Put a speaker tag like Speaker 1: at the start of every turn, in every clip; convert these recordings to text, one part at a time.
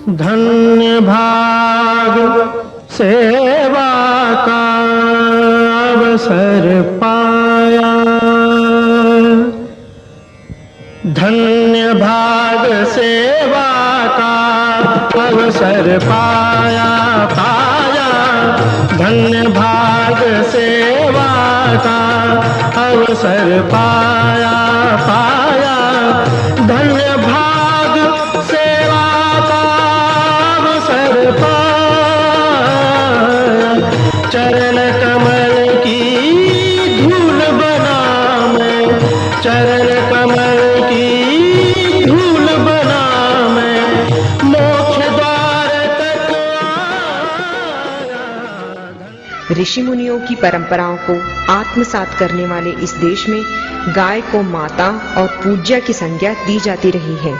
Speaker 1: धन्य भाग सेवा का अवसर पाया, धन्य भाग सेवा का अवसर पाया पाया, धन्य भाग सेवा का अवसर पाया पाया, धन्य भाग सेवा का अवसर पाया, चरण कमल की धूल बना मैं, चरण कमल की धूल बना मैं, मोक्ष द्वार तक आया।
Speaker 2: ऋषि मुनियों की परंपराओं को आत्मसात करने वाले इस देश में गाय को माता और पूज्य की संज्ञा दी जाती रही है।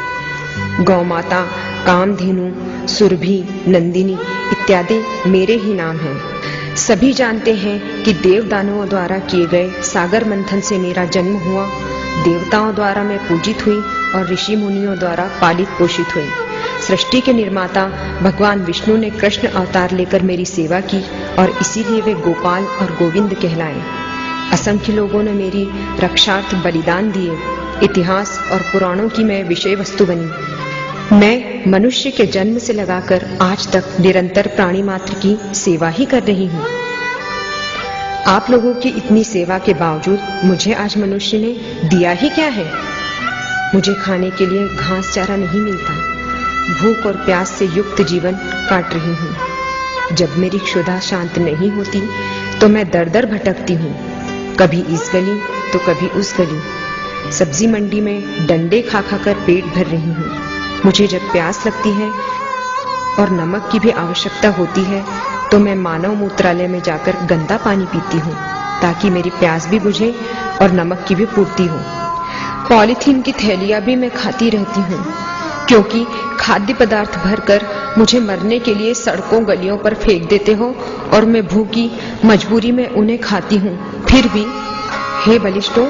Speaker 2: गौ माता, कामधेनु, सुरभि, नंदिनी इत्यादि मेरे ही नाम हैं। सभी जानते हैं कि देव दानवों द्वारा किए गए सागर मंथन से मेरा जन्म हुआ, देवताओं द्वारा मैं पूजित हुई और ऋषि मुनियों द्वारा पालित पोषित हुई। सृष्टि के निर्माता भगवान विष्णु ने कृष्ण अवतार लेकर मेरी सेवा की और इसीलिए वे गोपाल और गोविंद कहलाए। असंख्य लोगों ने मेरी रक्षार्थ बलिदान दिए। इतिहास और पुराणों की मैं विषय वस्तु बनी। मैं मनुष्य के जन्म से लगाकर आज तक निरंतर प्राणी मात्र की सेवा ही कर रही हूँ। आप लोगों की इतनी सेवा के बावजूद मुझे आज मनुष्य ने दिया ही क्या है? मुझे खाने के लिए घास चारा नहीं मिलता। भूख और प्यास से युक्त जीवन काट रही हूँ। जब मेरी क्षुधा शांत नहीं होती तो मैं दर दर भटकती हूँ, कभी इस गली तो कभी उस गली। सब्जी मंडी में डंडे खा खा कर पेट भर रही हूँ। मुझे जब प्यास लगती है और नमक की भी आवश्यकता होती है तो मैं मानव मूत्रालय में जाकर गंदा पानी पीती हूँ ताकि मेरी प्यास भी बुझे और नमक की भी पूर्ति हो। पॉलीथीन की थैलियां भी मैं खाती रहती हूँ क्योंकि खाद्य पदार्थ भरकर मुझे मरने के लिए सड़कों गलियों पर फेंक देते हो और मैं भूखी मजबूरी में उन्हें खाती हूँ। फिर भी हे बलिष्ठों,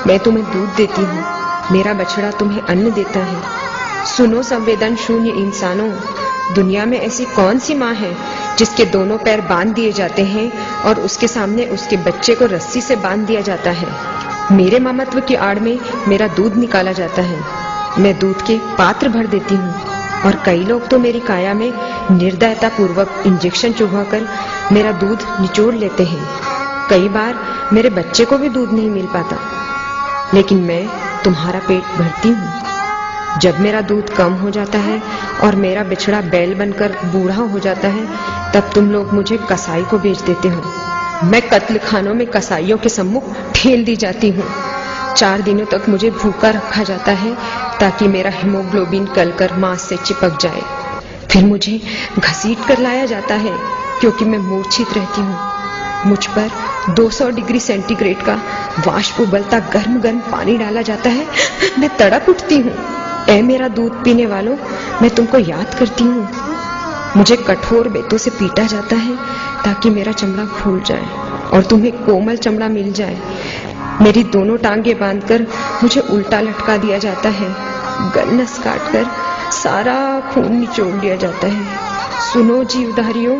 Speaker 2: मैं तुम्हें दूध देती हूँ, मेरा बछड़ा तुम्हें अन्न देता है। सुनो संवेदन शून्य इंसानों, दुनिया में ऐसी कौन सी माँ है जिसके दोनों पैर बांध दिए जाते हैं और उसके सामने उसके बच्चे को रस्सी से बांध दिया जाता है। मेरे ममत्व की आड़ में मेरा दूध निकाला जाता है। मैं दूध के पात्र भर देती हूँ और कई लोग तो मेरी काया में निर्दयता पूर्वक इंजेक्शन चुभवाकर मेरा दूध निचोड़ लेते हैं। कई बार मेरे बच्चे को भी दूध नहीं मिल पाता, लेकिन मैं तुम्हारा पेट भरती हूँ। जब मेरा दूध कम हो जाता है और मेरा बिछड़ा बैल बनकर बूढ़ा हो जाता है, तब तुम लोग मुझे कसाई को बेच देते हो। मैं कत्ल खानों में कसाईयों के सम्मुख ठेल दी जाती हूँ। 4 दिनों तक मुझे भूखा रखा जाता है ताकि मेरा हीमोग्लोबिन गलकर मांस से चिपक जाए। फिर मुझे घसीट कर लाया जाता है क्योंकि मैं मूर्छित रहती हूँ। मुझ पर 200 डिग्री सेंटीग्रेड का वाष्प उबलता गर्म गर्म पानी डाला जाता है। मैं तड़प उठती हूँ। ऐ मेरा दूध पीने वालों, मैं तुमको याद करती हूँ। मुझे कठोर बेतों से पीटा जाता है ताकि मेरा चमड़ा फूल जाए और तुम्हें कोमल चमड़ा मिल जाए। मेरी दोनों टांगे बांधकर मुझे उल्टा लटका दिया जाता है। गलनस काटकर सारा खून निचोड़ लिया जाता है। सुनो जीवधारियों,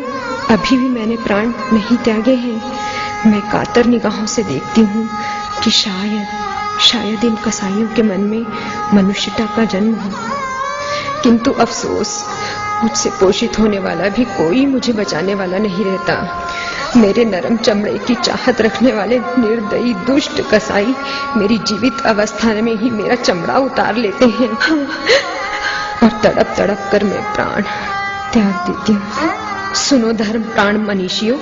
Speaker 2: अभी भी मैंने प्राण नहीं त्यागे हैं। मैं कातर निगाहों से देखती हूँ कि शायद इन कसाईयों के मन में मनुष्यता का जन्म हो। किंतु अफसोस, मुझसे पोषित होने वाला भी कोई मुझे बचाने वाला नहीं रहता। मेरे नरम चमड़े की चाहत रखने वाले निर्दयी दुष्ट कसाई मेरी जीवित अवस्था में ही मेरा चमड़ा उतार लेते हैं और तड़प तड़प कर मैं प्राण त्याग देती हूँ। सुनो धर्म प्राण मनीषियों,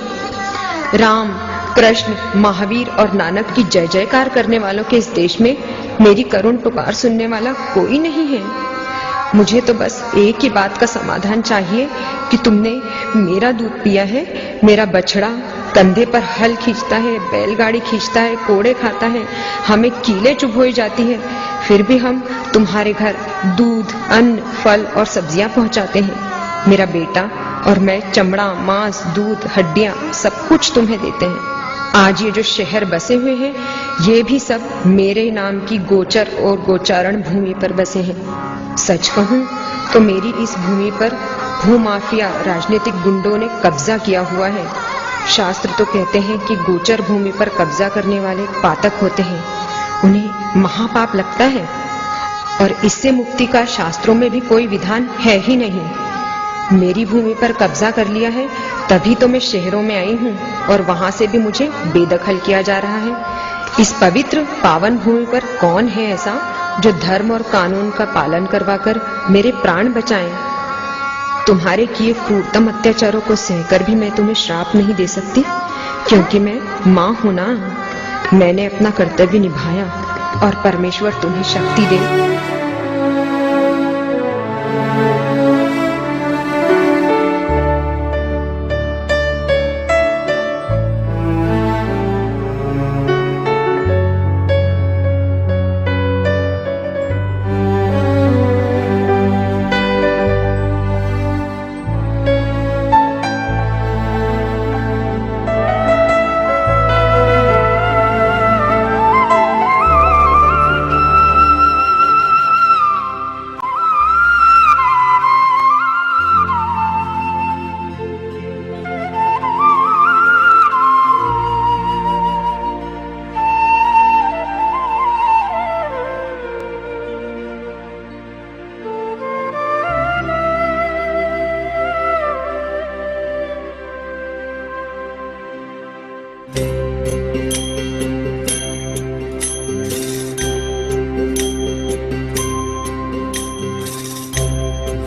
Speaker 2: राम, कृष्ण, महावीर और नानक की जय जयकार करने वालों के इस देश में मेरी करुण पुकार सुनने वाला कोई नहीं है। मुझे तो बस एक ही बात का समाधान चाहिए कि तुमने मेरा दूध पिया है। मेरा बछड़ा कंधे पर हल खींचता है, बैलगाड़ी खींचता है, कोड़े खाता है, हमें कीले चुभोई जाती है, फिर भी हम तुम्हारे घर दूध, अन्न, फल और सब्जियां पहुंचाते हैं। मेरा बेटा और मैं चमड़ा, मांस, दूध, हड्डियां सब कुछ तुम्हें देते हैं। आज ये जो शहर बसे हुए हैं, ये भी सब मेरे नाम की गोचर और गोचारण भूमि पर बसे हैं। सच कहूं तो मेरी इस भूमि पर भूमाफिया राजनीतिक गुंडों ने कब्जा किया हुआ है। शास्त्र तो कहते हैं कि गोचर भूमि पर कब्जा करने वाले पातक होते हैं, उन्हें महापाप लगता है और इससे मुक्ति का शास्त्रों में भी कोई विधान है ही नहीं। मेरी भूमि पर कब्जा कर लिया है, तभी तो मैं शहरों में आई हूँ और वहां से भी मुझे बेदखल किया जा रहा है। इस पवित्र पावन भूमि पर कौन है ऐसा जो धर्म और कानून का पालन करवाकर मेरे प्राण बचाएं? तुम्हारे किए क्रूरतम अत्याचारों को सहकर भी मैं तुम्हें श्राप नहीं दे सकती, क्योंकि मैं माँ हूं ना। मैंने अपना कर्तव्य निभाया और परमेश्वर तुम्हें शक्ति दे।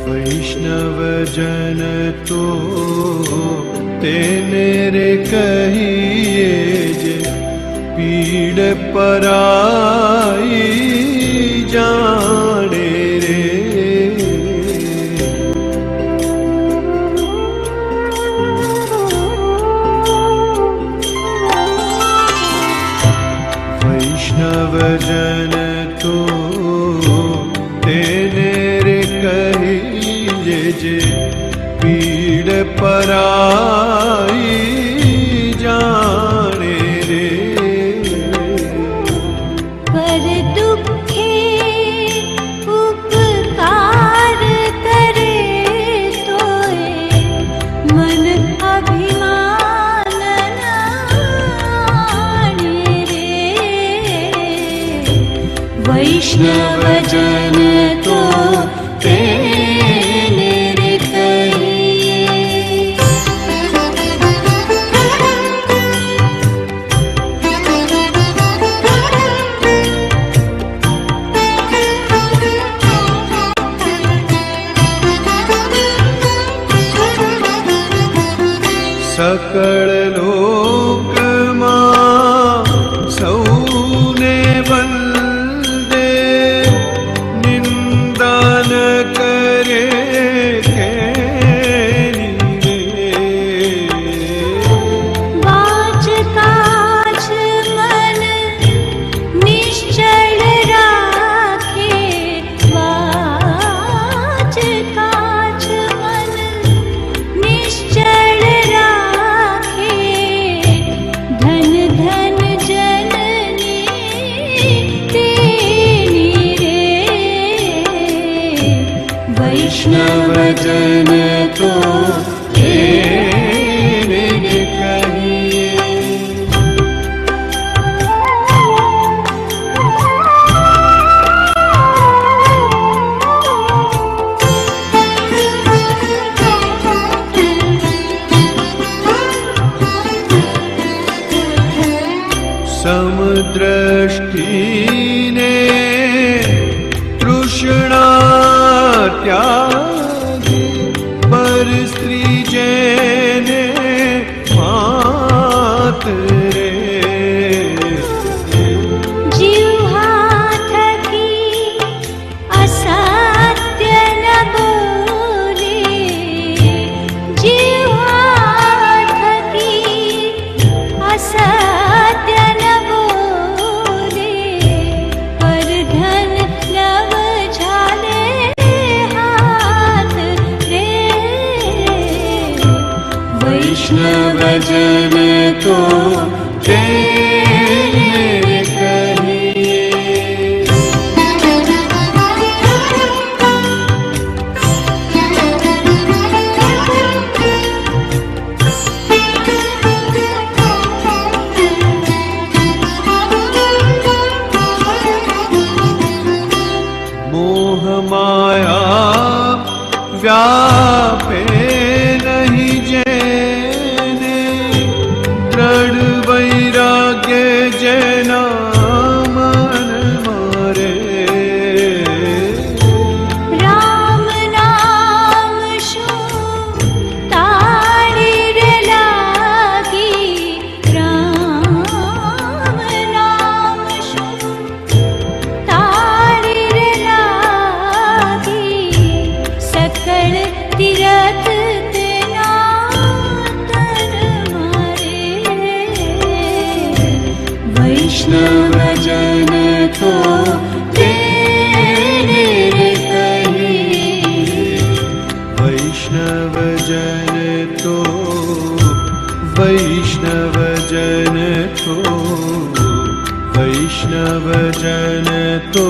Speaker 3: वैष्णव जन तो तेरे कहिए जे पीड़ पराई जाने रे। वैष्णव जन तो तेरे कहिए जे पीड़ पराई जाने रे।
Speaker 4: पर दुखे उपकार करे तोए मन अभिमान नाणे रे। वैष्णव जन तो तेरे कहिए।
Speaker 3: सकल लोक मां सौने वंदे निंदा न करे केनी रे।
Speaker 4: वाच काज मन निश्चल राखे। वाच काज मन निश्चल राखे। धन धन जननी तेनी रे। वैष्णव जन तो
Speaker 3: तेरे कहिए। समदृष्टि ने तृष्णा त्यागी पर स्त्री जेने मात रे।
Speaker 4: जिह्वा थकी असत्य न बोले। जिह्वा थकी असत्य न बोले। पर धन नव झाले हाथ रे। वैष्णव जन तो तेरे कहिए।
Speaker 3: आपे नहीं जेने दृढ़ वैराग्य जेना मन मारे
Speaker 4: राम नाम शु ताड़ीर लागी राम नाम शु ताड़ीर लागी सकल तीरथ तेना तन मारे वैष्णव जन तो तेरे कही
Speaker 3: वैष्णव जन तो वैष्णव जन तो वैष्णव जन तो